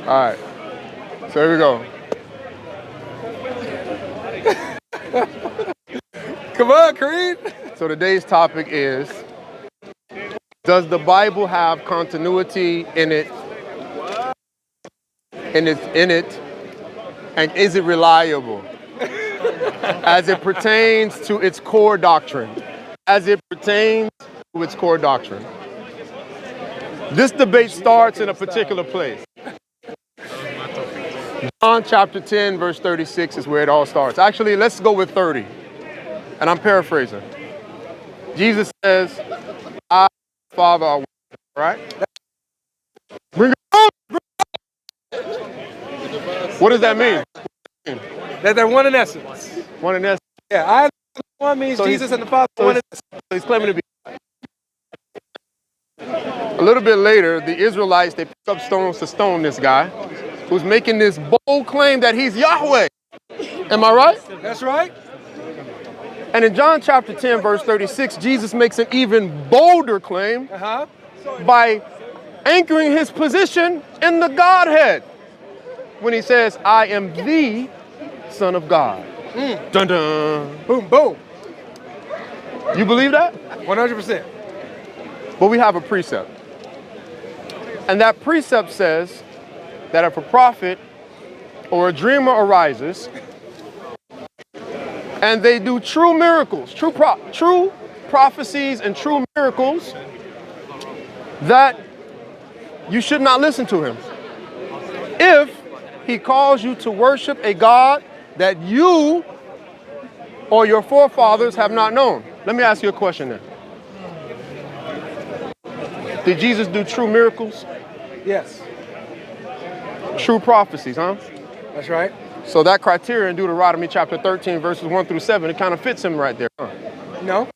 All right. So here we go. Come on, Creed. So today's topic is, does the Bible have continuity in it? And is it reliable as it pertains to its core doctrine? As it pertains to its core doctrine. This debate starts in a particular place. John chapter 10, verse 36 is where it all starts. Actually, let's go with 30. And I'm paraphrasing. Jesus says, I, Father, are one. Right? Bring it on! What does that mean? That they're one in essence. One in essence. Yeah, I one means so Jesus and the Father one in essence. So he's claiming to be. A little bit later, the Israelites, they pick up stones to stone this guy who's making this bold claim that he's Yahweh. Am I right? That's right. And in John chapter 10, verse 36, Jesus makes an even bolder claim by anchoring his position in the Godhead when he says, I am the Son of God. Dun dun. Boom, boom. You believe that? 100%. But we have a precept. And that precept says that if a prophet or a dreamer arises and they do true miracles, true prophecies and true miracles, that you should not listen to him. If he calls you to worship a God that you or your forefathers have not known. Let me ask you a question then. Did Jesus do true miracles? Yes. True prophecies, huh? That's right. So that criteria in Deuteronomy chapter 13, verses 1 through 7, it kind of fits him right there, huh? No.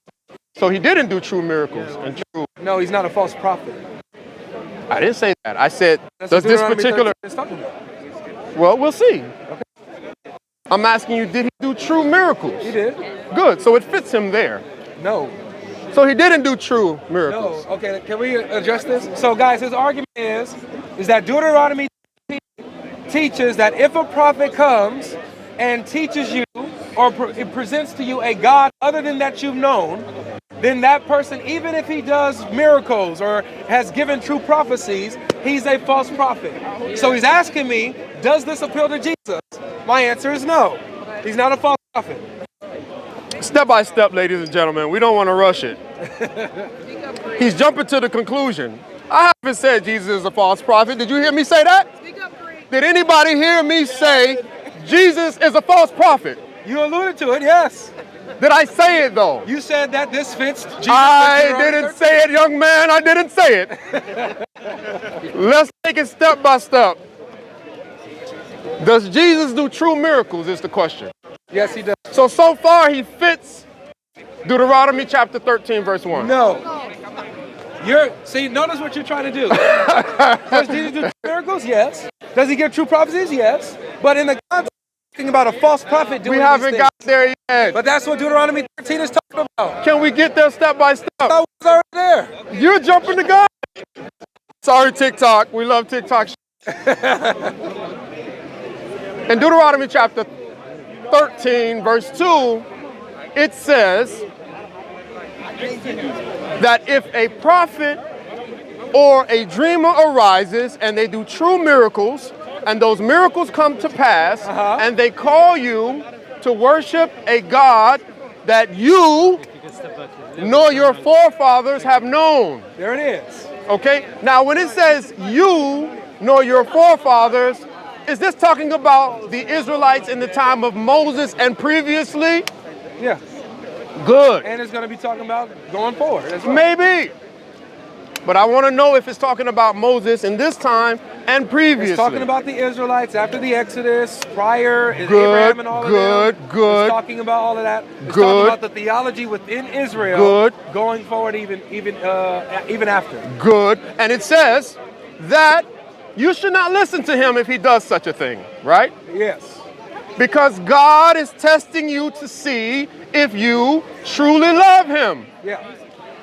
So he didn't do true miracles and true. No, he's not a false prophet. I didn't say that. I said, That's does this particular. Well, we'll see. Okay. I'm asking you, did he do true miracles? He did. Good. So it fits him there. No. So he didn't do true miracles. No. Okay. Can we address this? So, guys, his argument is that Deuteronomy teaches that if a prophet comes and teaches you or presents to you a God other than that you've known, then that person, even if he does miracles or has given true prophecies, he's a false prophet. So he's asking me, does this appeal to Jesus? My answer is no. He's not a false prophet. Step by step, ladies and gentlemen. We don't want to rush it. He's jumping to the conclusion. I haven't said Jesus is a false prophet. Did you hear me say that? Did anybody hear me say Jesus is a false prophet? You alluded to it, yes. Did I say it though? You said that this fits Jesus. I didn't say it, young man. I didn't say it. Let's take it step by step. Does Jesus do true miracles is the question. Yes, he does. So far he fits Deuteronomy chapter 13, verse 1. No. See, notice what you're trying to do. Does Jesus do true miracles? Yes. Does he give true prophecies? Yes. But in the context about a false prophet doing we haven't got there yet. But that's what Deuteronomy 13 is talking about. Can we get there step by step? I was already there. You're jumping the gun. Sorry, TikTok. We love TikTok. In Deuteronomy chapter 13, verse 2, it says that if a prophet or a dreamer arises and they do true miracles, and those miracles come to pass, and they call you to worship a God that you nor your forefathers have known. There it is. Okay? Now, when it says you nor your forefathers, is this talking about the Israelites in the time of Moses and previously? Yeah. Good. And it's going to be talking about going forward as well. Maybe. But I want to know if it's talking about Moses in this time and previously. It's talking about the Israelites after the Exodus, prior, Abraham and all of that. Good. It's talking about all of that. It's talking about the theology within Israel going forward even after. Good. And it says that you should not listen to him if he does such a thing, right? Yes. Because God is testing you to see if you truly love him. Yeah.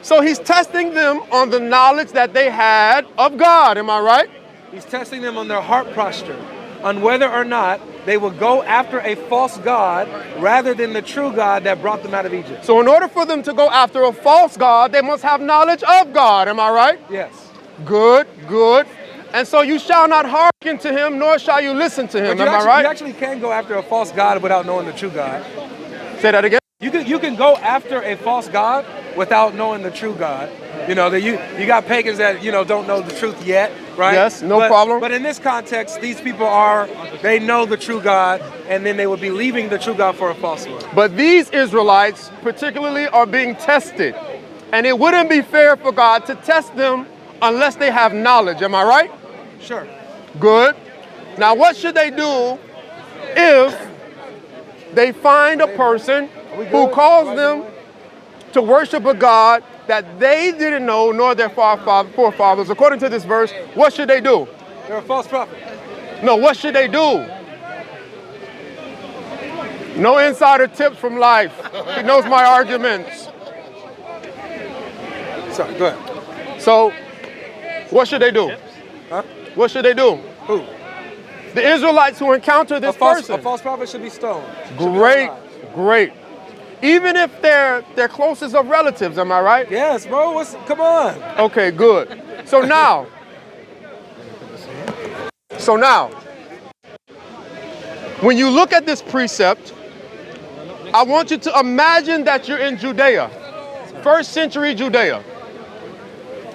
So he's testing them on the knowledge that they had of God. Am I right? He's testing them on their heart posture, on whether or not they will go after a false god rather than the true God that brought them out of Egypt. So in order for them to go after a false God, they must have knowledge of God. Am I right? Yes. Good, good. And so you shall not hearken to him, nor shall you listen to him. Am I right? You actually can go after a false god without knowing the true God. Say that again. You can go after a false god without knowing the true God. You know, that you got pagans that, don't know the truth yet, right? Yes, no problem. But in this context, these people they know the true God, and then they would be leaving the true God for a false one. But these Israelites particularly are being tested. And it wouldn't be fair for God to test them unless they have knowledge. Am I right? Sure. Good. Now what should they do if they find a person who calls them to worship a God that they didn't know, nor their forefathers? According to this verse, what should they do? They're a false prophet. No, what should they do? No insider tips from life. He knows my arguments. Sorry, go ahead. So, what should they do? Huh? What should they do? Who? The Israelites who encounter this person. A false prophet should be stoned. Great, great. Even if they're closest of relatives, am I right? Yes, bro. Come on. Okay, good. So now, when you look at this precept, I want you to imagine that you're in Judea, first century Judea.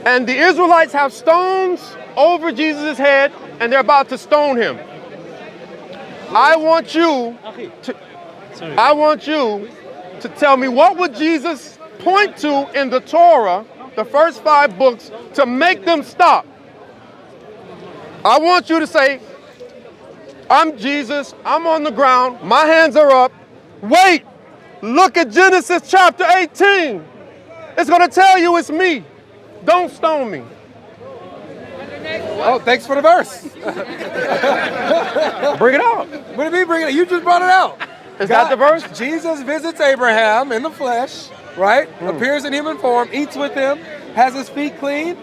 And the Israelites have stones over Jesus' head, and they're about to stone him. I want you to tell me, what would Jesus point to in the Torah, the first 5 books, to make them stop? I want you to say, I'm Jesus, I'm on the ground, my hands are up. Wait, look at Genesis chapter 18. It's going to tell you it's me. Don't stone me. Oh, thanks for the verse. Bring it out. What do you mean bring it out? You just brought it out. Is that the verse? Jesus visits Abraham in the flesh, right? Appears in human form, eats with him, has his feet clean.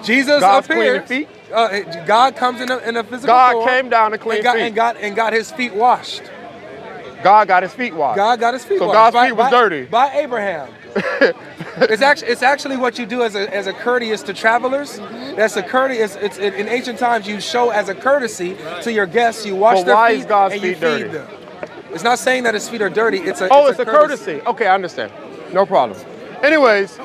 Jesus God's appears. clean feet? God comes in a physical God form. came down to clean feet. And got his feet washed. God got his feet washed. God got his feet so washed. God's feet was dirty. By Abraham. It's actually what you do as a courteous to travelers. That's a courteous. In ancient times you show as a courtesy to your guests. You wash their why feet is God's and you feet feed dirty? them. It's not saying that his feet are dirty. It's a courtesy. Okay, I understand. No problem. Anyways,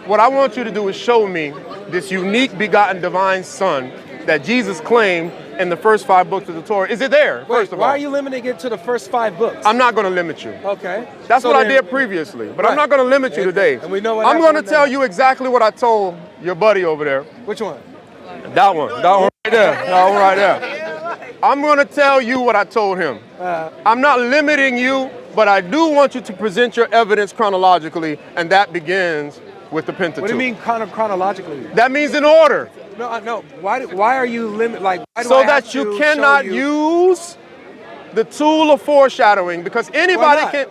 what I want you to do is show me this unique begotten divine son that Jesus claimed in the first 5 books of the Torah. Is it there? Wait, why are you limiting it to the first 5 books? I'm not going to limit you. Okay. That's what I did previously, but I'm not going to limit you today. And we know what I'm going to tell you exactly what I told your buddy over there. Which one? That one right there. That one right there. I'm going to tell you what I told him. I'm not limiting you, but I do want you to present your evidence chronologically, and that begins with the Pentateuch. What do you mean chronologically? That means in order. No. Why are you so that you cannot use the tool of foreshadowing, because anybody can.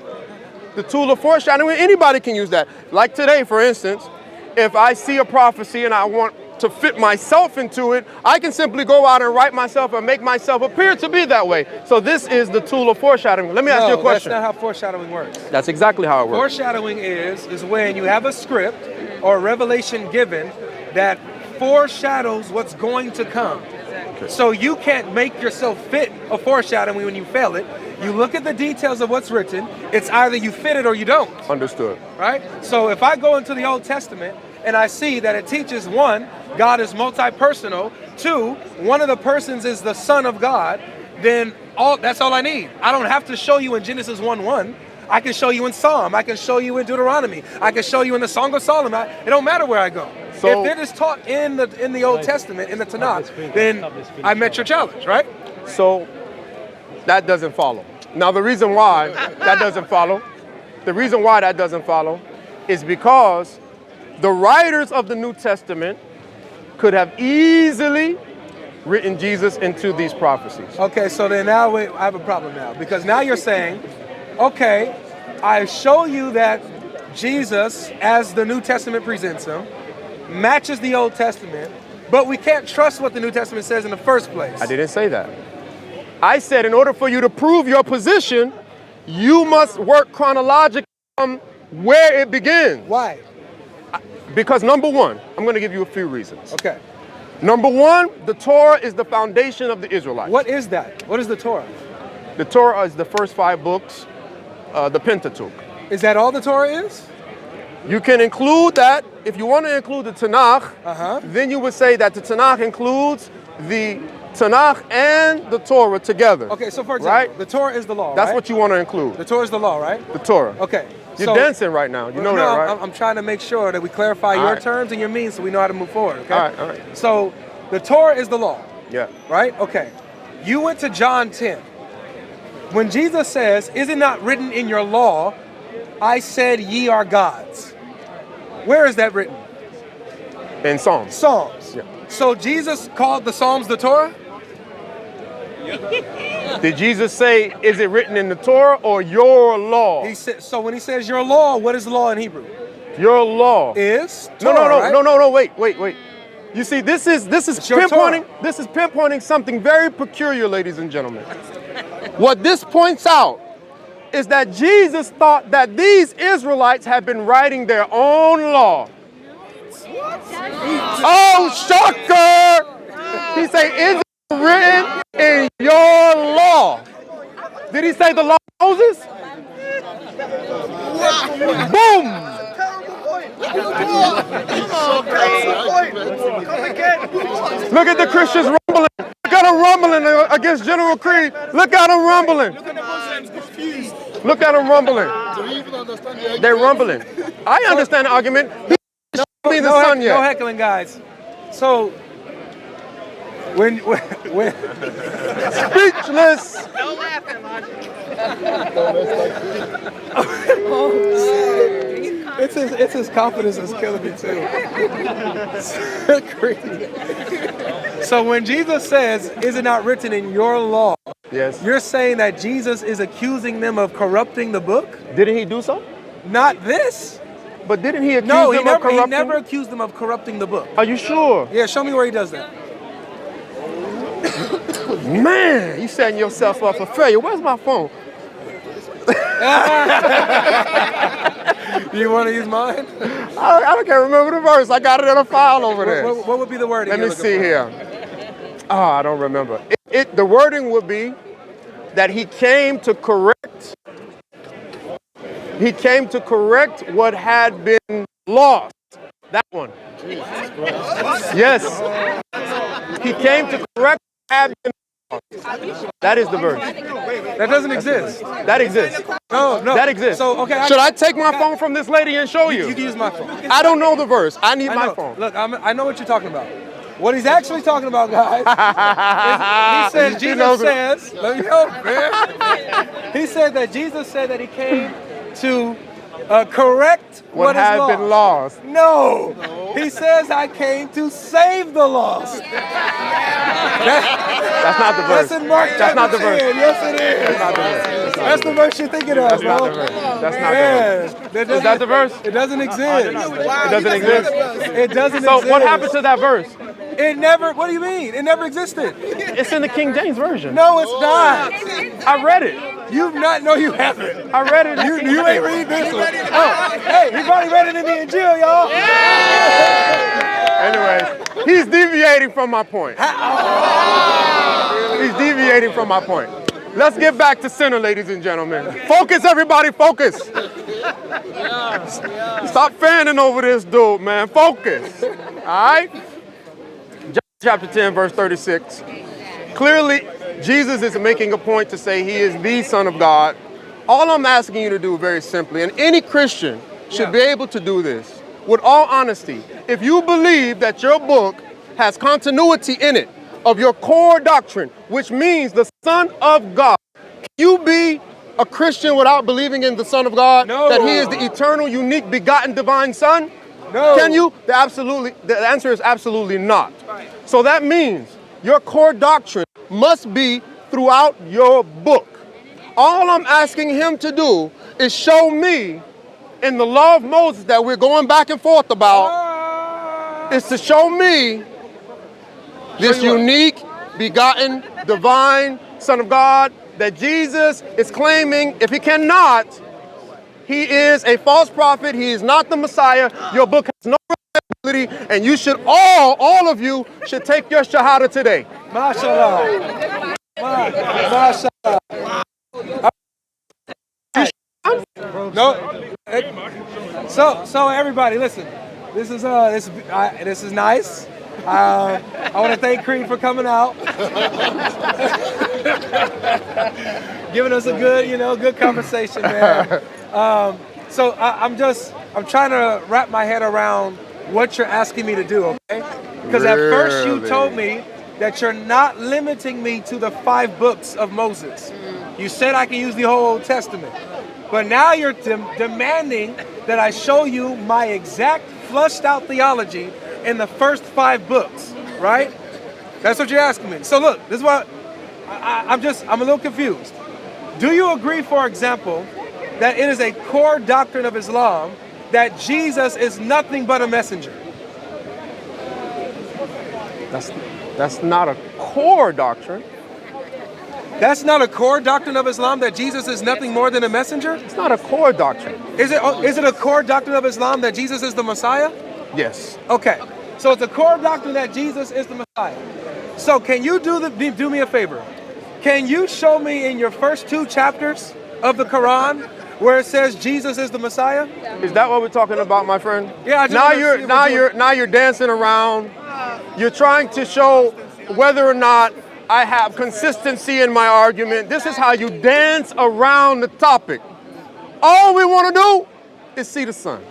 The tool of foreshadowing, anybody can use that. Like today, for instance, if I see a prophecy and I want to fit myself into it, I can simply go out and write myself and make myself appear to be that way. So this is the tool of foreshadowing. Let me ask you a question. That's not how foreshadowing works. That's exactly how it works. Foreshadowing is when you have a script or a revelation given that foreshadows what's going to come. Okay. So you can't make yourself fit a foreshadowing when you fail it. You look at the details of what's written. It's either you fit it or you don't. Understood. Right? So if I go into the Old Testament and I see that it teaches, 1, God is multi-personal, 2, one of the persons is the Son of God, then that's all I need. I don't have to show you in Genesis 1:1. I can show you in Psalm. I can show you in Deuteronomy. I can show you in the Song of Solomon. It don't matter where I go. So, if it is taught in the Old Testament, in the Tanakh, then I met your challenge, right? So that doesn't follow. Now the reason why that doesn't follow is because the writers of the New Testament could have easily written Jesus into these prophecies. Okay, so then now I have a problem now, because now you're saying, okay, I show you that Jesus, as the New Testament presents him, matches the Old Testament, But we can't trust what the New Testament says in the first place. I didn't say that. I said in order for you to prove your position, you must work chronologically from where it begins. Why? Because number one, I'm going to give you a few reasons. Okay. Number one, the Torah is the foundation of the Israelites. What is that? What is the Torah? The Torah is the first 5 books, the Pentateuch. Is that all the Torah is? You can include that. If you want to include the Tanakh, then you would say that the Tanakh includes the Tanakh and the Torah together. Okay, so for example, right? the Torah is the law, That's right? what you want to include. The Torah is the law, right? The Torah. Okay. You're dancing right now. You know that, right? I'm trying to make sure that we clarify your terms and your means so we know how to move forward, okay? All right. So the Torah is the law. Yeah. Right? Okay. You went to John 10. When Jesus says, is it not written in your law, I said ye are gods? Where is that written? In Psalms. Psalms. Yeah. So Jesus called the Psalms the Torah? Did Jesus say, is it written in the Torah or your law? He said, so when he says your law, what is law in Hebrew? Your law. Is Torah, right? No, wait. You see, this is pinpointing something very peculiar, ladies and gentlemen. What this points out is that Jesus thought that these Israelites had been writing their own law. Oh, shocker! He said, is it written in your law? Did he say the law of Moses? Boom! Look at the Christians rumbling. Look at them rumbling against General Creed. Look at them rumbling. Look at them rumbling. They're rumbling. I understand the argument. He didn't show me the sun yet. No heckling, guys. So, when speechless. Don't laugh at logic. It's his confidence is killing me too. Crazy. So when Jesus says, "Is it not written in your law?" Yes. You're saying that Jesus is accusing them of corrupting the book? Didn't he do so? Not this. But didn't he accuse them of corrupting? He never accused them of corrupting the book. Are you sure? Yeah, show me where he does that. Man, you setting yourself up for failure. Where's my phone? You want to use mine? I can't remember the verse. I got it in a file over there. What would be the wording? Let me see here. Oh, I don't remember. The wording would be that he came to correct. He came to correct what had been lost. That one. Yes. He came to correct what had been lost. That is the verse. That doesn't exist. That exists. No. That exists. So, okay. Should I take my phone from this lady and show you? You can use my phone. I don't know the verse. I need my phone. Look, I know what you're talking about. What he's actually talking about, guys, is he says, Jesus says, let me help, man. He said that Jesus said that he came to correct what had is been lost. No. He says, I came to save the lost. That's not the verse. That's in Mark That's not the verse. 10. Yes, it is. That's not the verse. That's the verse you're thinking of, That's bro. not the verse. That's not the verse. Is that the verse? It doesn't exist. It doesn't exist. It doesn't So exist. what happened to that verse? It never, what do you mean? It never existed. It's in the King James Version. No, it's not. I read it. You've not, no, you haven't. I read it. You ain't read this one. Oh, hey, he probably read it in the Injil, y'all. Anyways, he's deviating from my point. He's deviating from my point. Let's get back to center, ladies and gentlemen. Focus, everybody, focus. Stop fanning over this dude, man. Focus. All right? John chapter 10, verse 36. Clearly, Jesus is making a point to say he is the Son of God. All I'm asking you to do very simply, and any Christian should be able to do this, with all honesty, if you believe that your book has continuity in it of your core doctrine, which means the Son of God, can you be a Christian without believing in the Son of God? No. That he is the eternal, unique, begotten, divine Son? No. Can you? The answer is absolutely not. So that means your core doctrine must be throughout your book. All I'm asking him to do is show me in the law of Moses that we're going back and forth about, is to show me this unique, begotten, divine Son of God that Jesus is claiming. If he cannot, he is a false prophet. He is not the Messiah. Your book has no credibility, and you should all of you should take your shahada today. MashaAllah. MashaAllah. No. So everybody, listen. This is nice. I want to thank Creed for coming out, giving us a good conversation, man. So I'm trying to wrap my head around what you're asking me to do, okay? Because at first you told me that you're not limiting me to the 5 books of Moses. You said I can use the whole Old Testament. But now you're demanding that I show you my exact flushed out theology in the first 5 books, right? That's what you're asking me. So look, this is what I'm a little confused. Do you agree, for example, that it is a core doctrine of Islam that Jesus is nothing but a messenger? That's not a core doctrine. That's not a core doctrine of Islam, that Jesus is nothing more than a messenger? It's not a core doctrine. Is it a core doctrine of Islam that Jesus is the Messiah? Yes. Okay. So it's a core doctrine that Jesus is the Messiah. So can you do me a favor? Can you show me in your first 2 chapters of the Quran where it says Jesus is the Messiah? Is that what we're talking about, my friend? Yeah. Now you're dancing around. You're trying to show whether or not I have consistency in my argument. This is how you dance around the topic. All we want to do is see the sun.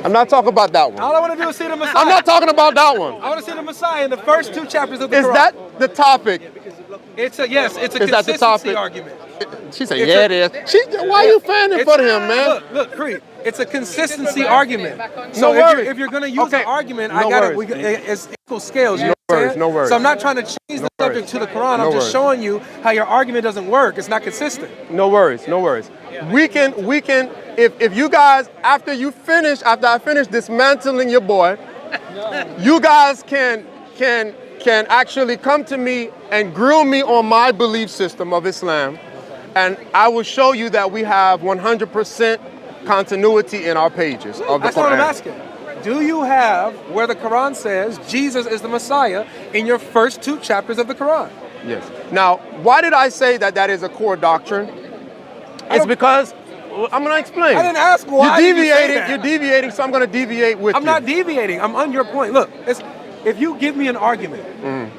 I'm not talking about that one. All I want to do is see the Messiah. I'm not talking about that one. I want to see the Messiah in the first 2 chapters of the Quran. Is that the topic? It's a consistency that the topic? argument. She said, yeah, it is. Why are you fanning for him, man? Look, Creed. It's a consistency argument. So if you're going to use an argument, it's equal scales. You know what I'm saying? No worries. So I'm not trying to change the subject to the Quran. I'm just showing you how your argument doesn't work. It's not consistent. No worries. We can. If you guys, after I finish dismantling your boy, you guys can actually come to me and grill me on my belief system of Islam, and I will show you that we have 100% continuity in our pages of the Quran. That's what I'm asking. Do you have where the Quran says Jesus is the Messiah in your first 2 chapters of the Quran? Yes. Now, why did I say that is a core doctrine? It's because I'm going to explain. I didn't ask why. You're deviating, so I'm going to deviate with you. I'm not deviating. I'm on your point. Look, if you give me an argument,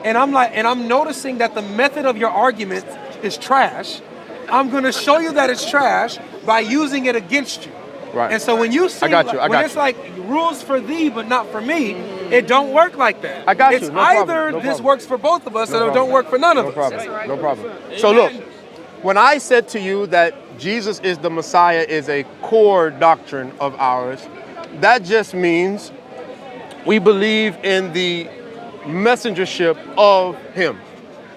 and I'm noticing that the method of your argument is trash, I'm going to show you that it's trash by using it against you. Right. And so when you see, it's like rules for thee but not for me, it don't work like that. I got you. It's either this works for both of us or it don't work for none of us. No problem. So look, when I said to you that Jesus is the Messiah is a core doctrine of ours, that just means we believe in the messengership of him.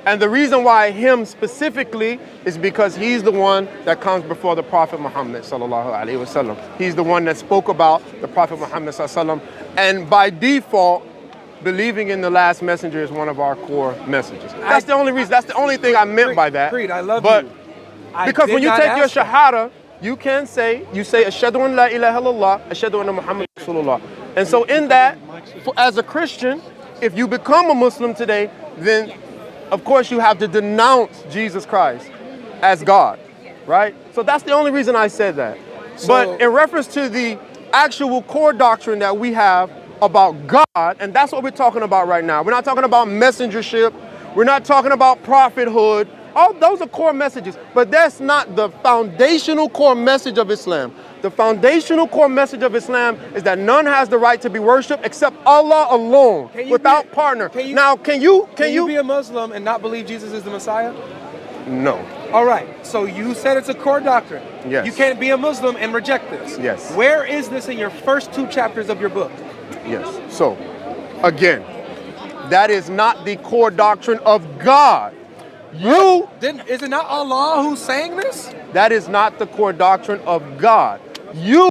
And the reason why him specifically is because he's the one that comes before the Prophet Muhammad sallallahu alaihi wasallam. He's the one that spoke about the Prophet Muhammad sallallahu alaihi wasallam. And by default, believing in the last messenger is one of our core messages. That's the only reason. That's the only thing I meant by that. Creed, I love you. Because when you take your that. shahada, you say ashhadu an la ilaha illallah, ashhadu anna Muhammad rasulullah. And so in that, as a Christian, if you become a Muslim today, then of course you have to denounce Jesus Christ as God, right? So that's the only reason I said that. But in reference to the actual core doctrine that we have about God, and that's what we're talking about right now. We're not talking about messengership. We're not talking about prophethood. All those are core messages, but that's not the foundational core message of Islam. The foundational core message of Islam is that none has the right to be worshipped except Allah alone, without partner. Can you be a Muslim and not believe Jesus is the Messiah? No. All right. So you said it's a core doctrine. Yes. You can't be a Muslim and reject this. Yes. Where is this in your first 2 chapters of your book? Yes. So, again, that is not the core doctrine of God. Is it not Allah who's saying this? That is not the core doctrine of God. You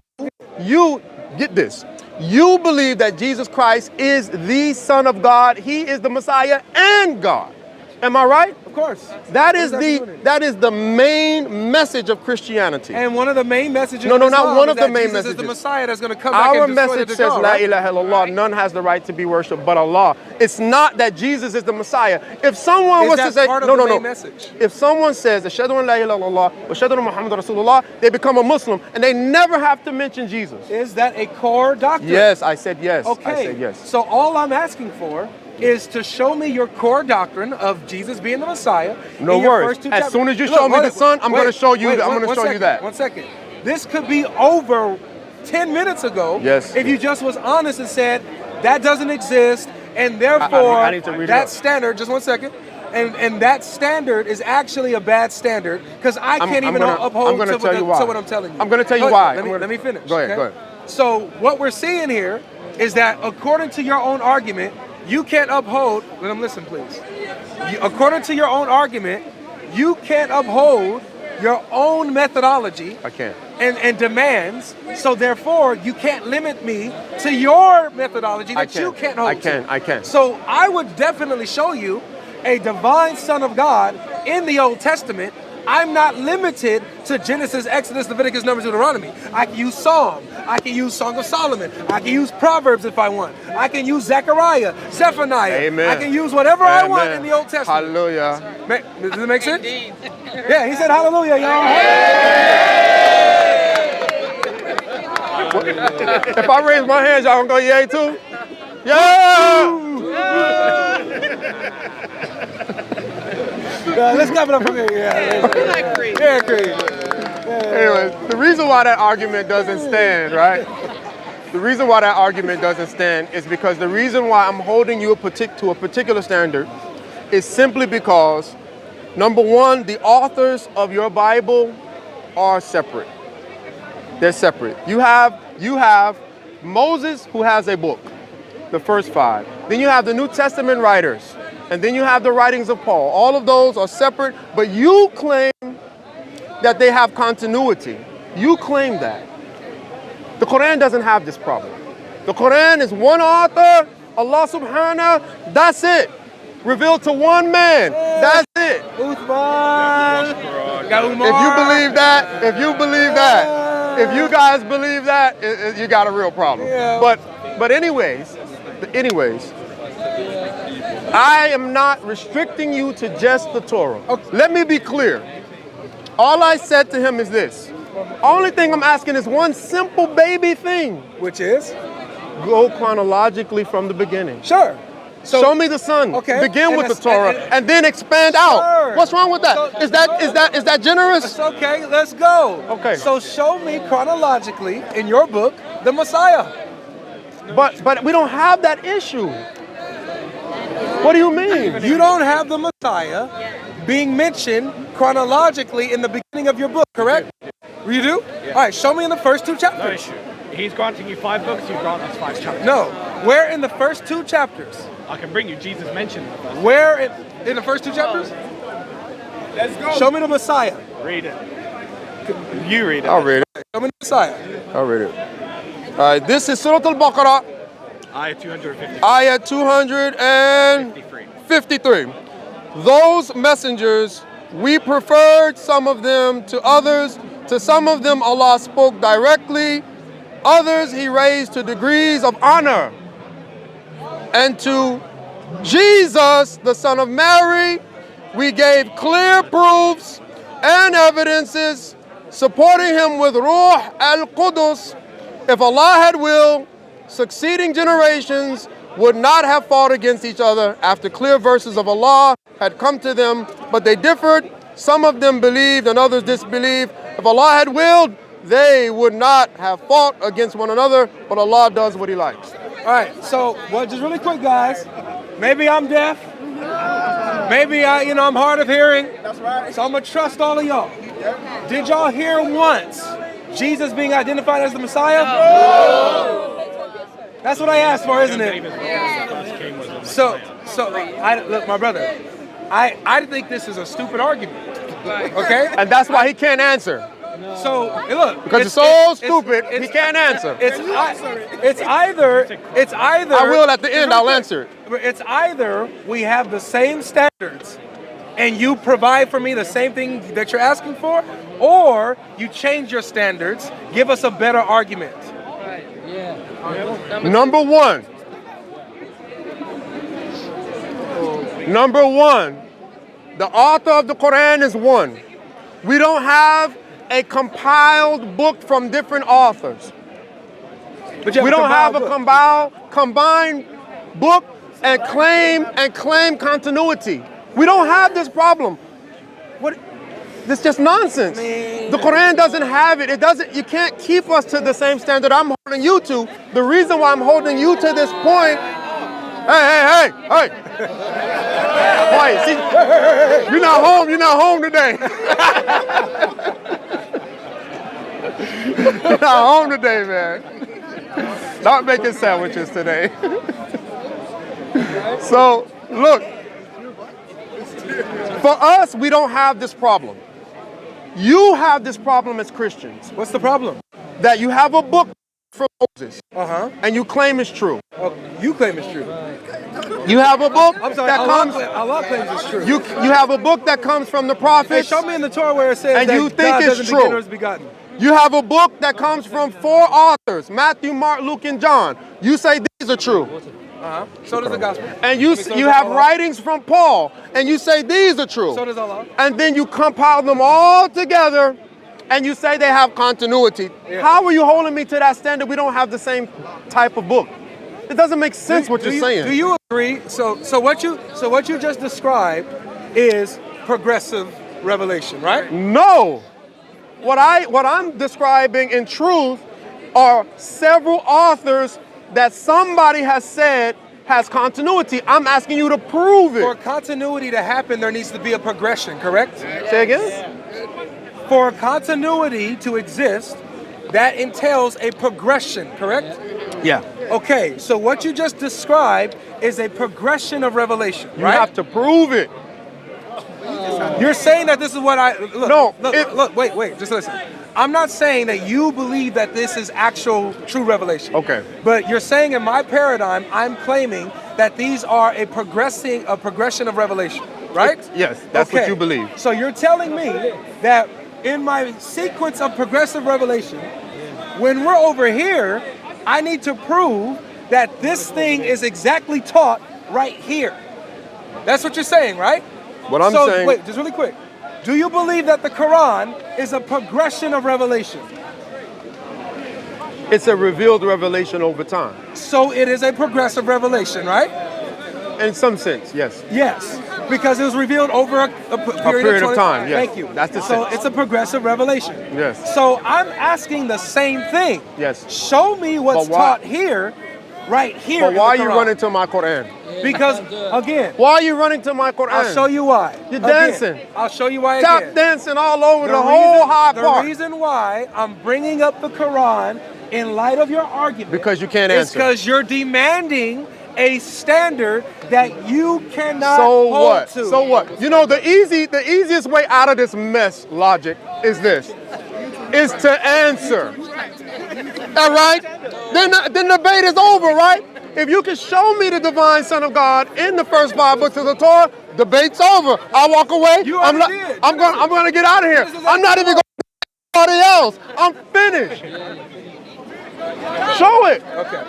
get this. You believe that Jesus Christ is the Son of God. He is the Messiah and God. Am I right? Of course. That is the main message of Christianity. And one of the main messages No, not one of the main Jesus messages. is the Messiah that's going to come back Our and destroy message the says, Dajjal, La right? ilaha illallah, none has the right to be worshipped but Allah. It's not that Jesus is the Messiah. If someone was to say, no. Message? If someone says, Ashhadu an la ilaha illallah, wa ashhadu anna Muhammadan Rasulullah, they become a Muslim and they never have to mention Jesus. Is that a core doctrine? Yes, I said yes. Okay. I said yes. So all I'm asking for is to show me your core doctrine of Jesus being the Messiah. No worries. As soon as you show me the Son, I'm going to show you. I'm going to show you that. 1 second. This could be over 10 minutes ago. Yes. If you just was honest and said that doesn't exist, and therefore I need to read that standard. Just 1 second. And that standard is actually a bad standard because I can't even uphold to what I'm telling you. I'm going to tell you why. Let me finish. Go ahead. So what we're seeing here is that according to your own argument, you can't uphold. Let them listen, please. According to your own argument, you can't uphold your own methodology. I can't. And demands. So therefore, you can't limit me to your methodology that you can't hold. I can. So I would definitely show you a divine Son of God in the Old Testament. I'm not limited to Genesis, Exodus, Leviticus, Numbers, Deuteronomy. I can use Psalm. I can use Song of Solomon. I can use Proverbs if I want. I can use Zechariah, Zephaniah. Amen. I can use whatever I want in the Old Testament. Hallelujah. Does it make sense? Yeah, he said hallelujah, y'all. If I raise my hands, y'all gonna go yay too? Yeah! Let's clap it up from here. Yeah, agree. Anyway, the reason why that argument doesn't stand, right? The reason why that argument doesn't stand is because the reason why I'm holding you to a particular standard is simply because, number one, the authors of your Bible are separate. They're separate. You have Moses, who has a book, the first 5. Then you have the New Testament writers. And then you have the writings of Paul. All of those are separate, but you claim that they have continuity. You claim that. The Quran doesn't have this problem. The Quran is one author, Allah subhanahu, that's it. Revealed to one man, that's it. Uthman. If you guys believe that, you got a real problem. Yeah. But anyways, I am not restricting you to just the Torah. Okay. Let me be clear. All I said to him is this. Only thing I'm asking is one simple baby thing. Which is? Go chronologically from the beginning. Sure. So, show me the Son. Okay. Begin with the Torah and then expand out. What's wrong with that? So, is that generous? It's okay. Let's go. Okay. So show me chronologically in your book the Messiah. But we don't have that issue. What do you mean? You don't have the Messiah being mentioned chronologically in the beginning of your book, correct? You do? Yeah. All right, show me in the first 2 chapters. No issue. He's granting you 5 books, you grant us 5 chapters. No. Where in the first 2 chapters? I can bring you Jesus mentioned in the first. Where in the first 2 chapters? Let's go. Show me the Messiah. Read it. You read it. I'll read it. Show me the Messiah. I'll read it. All right, this is Surah Al-Baqarah. Ayah 250. Ayah 253. Those messengers, we preferred some of them to others. To some of them Allah spoke directly. Others he raised to degrees of honor. And to Jesus, the son of Mary, we gave clear proofs and evidences supporting him with Ruh al-Qudus. If Allah had willed, succeeding generations would not have fought against each other after clear verses of Allah had come to them, but they differed. Some of them believed and others disbelieved. If Allah had willed, they would not have fought against one another, but Allah does what he likes. All right, so just really quick, guys. Maybe I'm deaf. Maybe I'm hard of hearing. That's right. So I'm gonna trust all of y'all. Did y'all hear once Jesus being identified as the Messiah? No. That's what I asked for, isn't it? So look, my brother, I think this is a stupid argument. Okay? And that's why he can't answer. So hey, look, Because you're so stupid, he can't answer. It's either. I will at the end. I'll answer it. It's either we have the same standards, and you provide for me the same thing that you're asking for, or you change your standards, give us a better argument. Number one, the author of the Quran is one. We don't have a compiled book from different authors. We don't have a combined book and claim continuity. We don't have this problem. This is just nonsense. The Quran doesn't have it. You can't keep us to the same standard I'm holding you to. The reason why I'm holding you to this point, hey. Wait, see, you're not home today. You're not home today, man. Not making sandwiches today. So, look, for us, we don't have this problem. You have this problem as Christians. What's the problem? That you have a book from Moses, and you claim it's true. Oh, you claim it's true. You have a book I'm sorry, that Allah claims it's true. You have a book that comes from the prophets. Hey, show me in the Torah where it says and that you think God it's doesn't true. begin or is begotten. You have a book that comes from 4 authors: Matthew, Mark, Luke, and John. You say these are true. So does the gospel. And you have writings from Paul, and you say these are true. So does Allah. And then you compile them all together, and you say they have continuity. Yeah. How are you holding me to that standard? We don't have the same type of book. It doesn't make sense what you're saying. Do you agree? So what you just described is progressive revelation, right? No. What I'm describing in truth are several authors that somebody has said has continuity. I'm asking you to prove it. For continuity to happen, there needs to be a progression, correct? Say again? For continuity to exist, that entails a progression, correct? Yeah. Okay, so what you just described is a progression of revelation, You right? have to prove it. You're saying that this is what wait, just listen. I'm not saying that you believe that this is actual true revelation. Okay. But you're saying in my paradigm, I'm claiming that these are a progression of revelation, right? Yes, that's what you believe. So you're telling me that in my sequence of progressive revelation, when we're over here, I need to prove that this thing is exactly taught right here. That's what you're saying, right? What I'm saying... Wait, just really quick. Do you believe that the Quran is a progression of revelation? It's a revealed revelation over time. So it is a progressive revelation, right? In some sense, yes. Yes, because it was revealed over a period of time. Yes. Thank you. That's the So sense. it's a progressive revelation. Yes. So I'm asking the same thing. Yes. Show me what's taught here, right here. But why are in the you Quran. running to my Quran? Because, again, why are you running to my Quran? I'll show you why. You're Again, dancing. I'll show you why Tap again. dancing all over the whole high part. The reason why I'm bringing up the Quran in light of your argument Because you can't is answer. because you're demanding a standard that you cannot So hold what? to. So what? You know, the easiest way out of this mess, logic, is this. Is to answer. All right? Then the debate is over, right? If you can show me the divine Son of God in the first 5 books of the Torah, debate's over. I walk away. I'm gonna get out of here. I'm not even going to anybody else. I'm finished. Show it. Okay.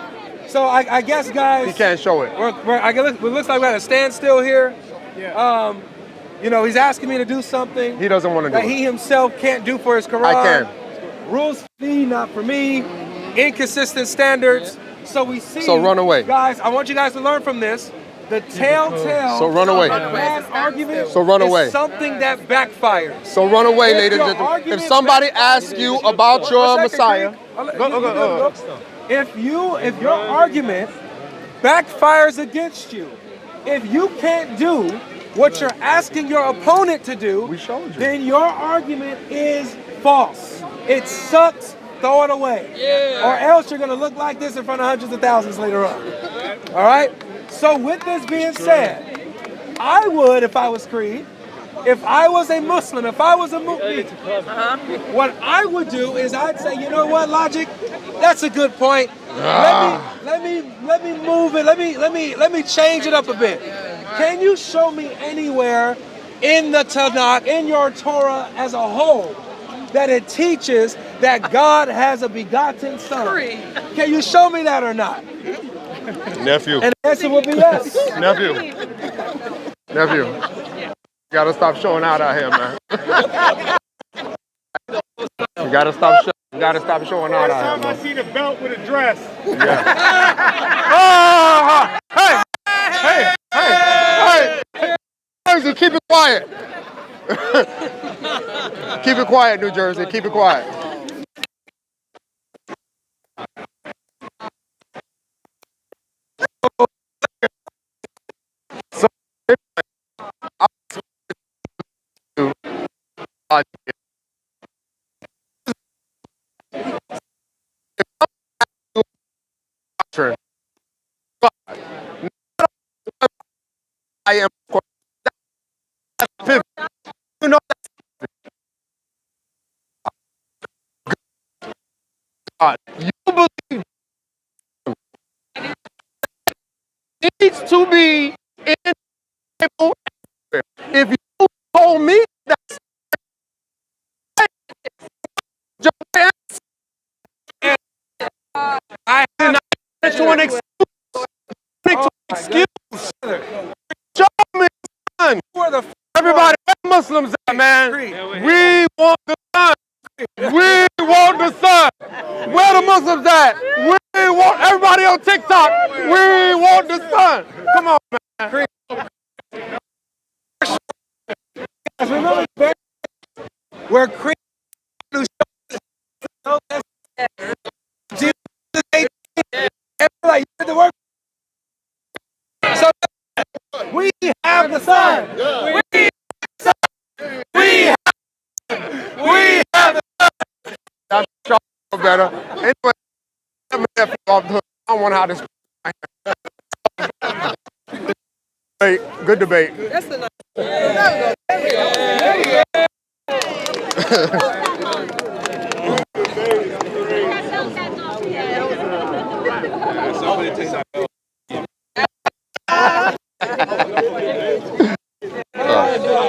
So I guess, guys, He can't show it. it looks like we're at a standstill here. Yeah. You know, he's asking me to do something He doesn't want to do that it. he himself can't do for his Quran. I can. Rules for me, not for me. Inconsistent standards. So we see. So run away. Guys, I want you guys to learn from this. The telltale So run away. bad argument So run away. is something that backfires. So run away, If ladies your and gentlemen. If argument somebody backfires- asks you about your One second, Messiah, Greg. go. If your argument backfires against you, if you can't do what you're asking your opponent to do, We showed you. then your argument is false. It sucks. Throw it away. Or else you're going to look like this in front of hundreds of thousands later on. All right? So with this being said, I would, if I was Creed, if I was a Muslim, if I was a mu'min, what I would do is I'd say, you know what, Logic? That's a good point. Let me move it. Let me change it up a bit. Can you show me anywhere in the Tanakh, in your Torah as a whole, that it teaches that God has a begotten son? Can you show me that or not? Nephew. And the answer will be yes. Nephew. You gotta stop showing out here, man. You gotta stop showing out out here, man. I see the belt with a dress. Yeah. Hey! Jersey, keep it quiet. Keep it quiet, New Jersey. Keep it quiet. So, doctrine. I am, of course, you know God. You believe it needs to be in the Bible. If you told me that's I did not get to an excuse. Show me, son. Everybody, where Muslims at, man? We want the sun. We want the sun. Where the Muslims at? We want everybody on TikTok. We want the sun. Come on, man. Remember where Christians like the word. So we have the sun. We have the sun. That's better. Anyway, I don't want how this. Good debate. That's the nice.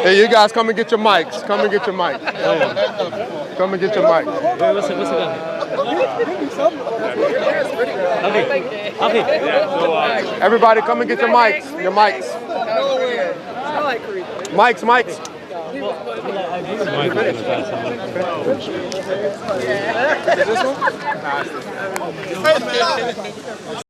Hey, you guys, come and get your mics. Come and get your mics. Come and get your mics. What's it got? Okay. Everybody, come and get your mics. Your mics. I like Creed. Mics. This one?